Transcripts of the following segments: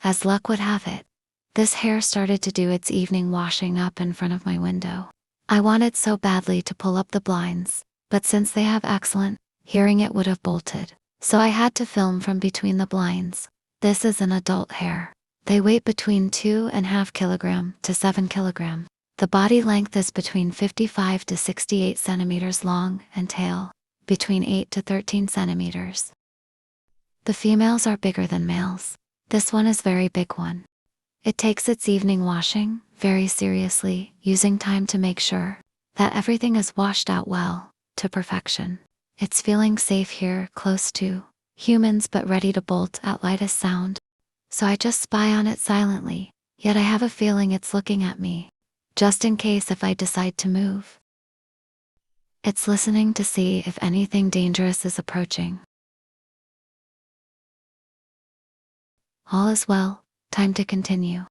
As luck would have it, this hare started to do its evening washing up in front of my window. I wanted so badly to pull up the blinds, but since they have excellent hearing, it would have bolted. So I had to film from between the blinds. This is an adult hare. They weigh between 2.5 kilogram to 7 kilogram. The body length is between 55 to 68 centimeters long and tail between 8 to 13 centimeters. The females are bigger than males. This one is very big one. It takes its evening washing very seriously, using time to make sure that everything is washed out well, to perfection. It's feeling safe here, close to humans but ready to bolt at lightest sound. So I just spy on it silently, yet I have a feeling it's looking at me, just in case if I decide to move. It's listening to see if anything dangerous is approaching. All is well, time to continue.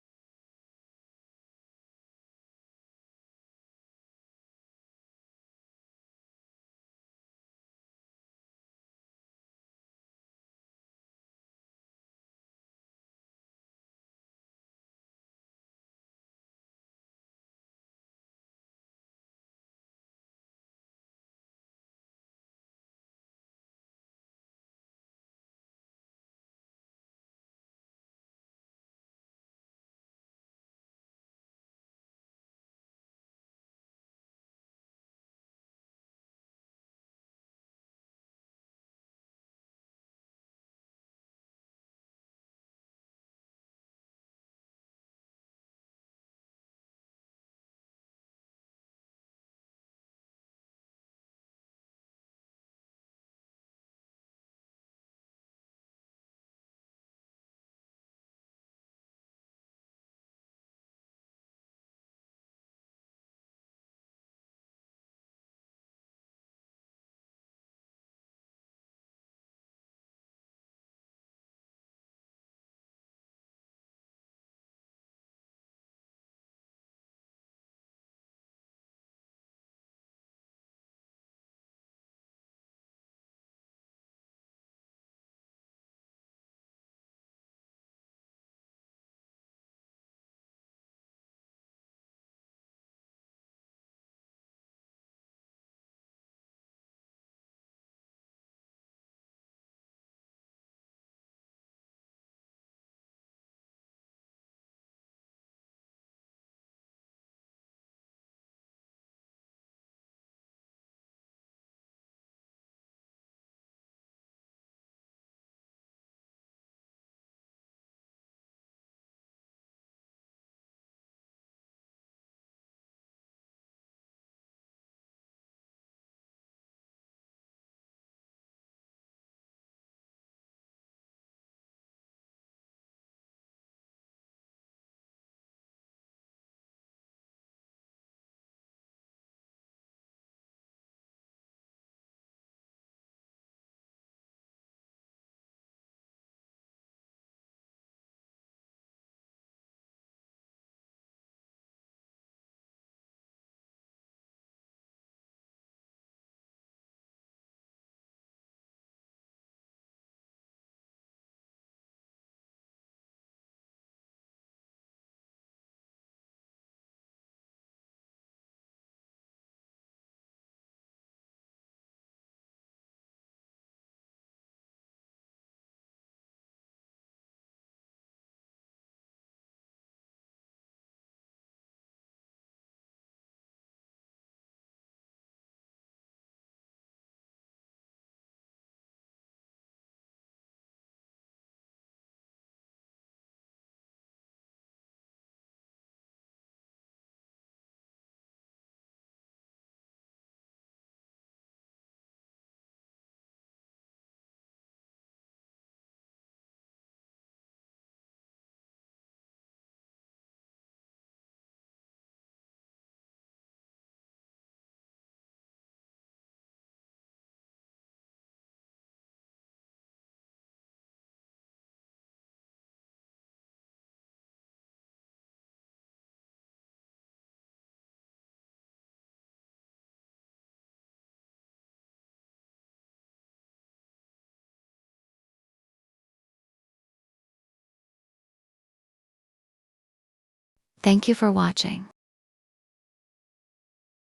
Thank you for watching.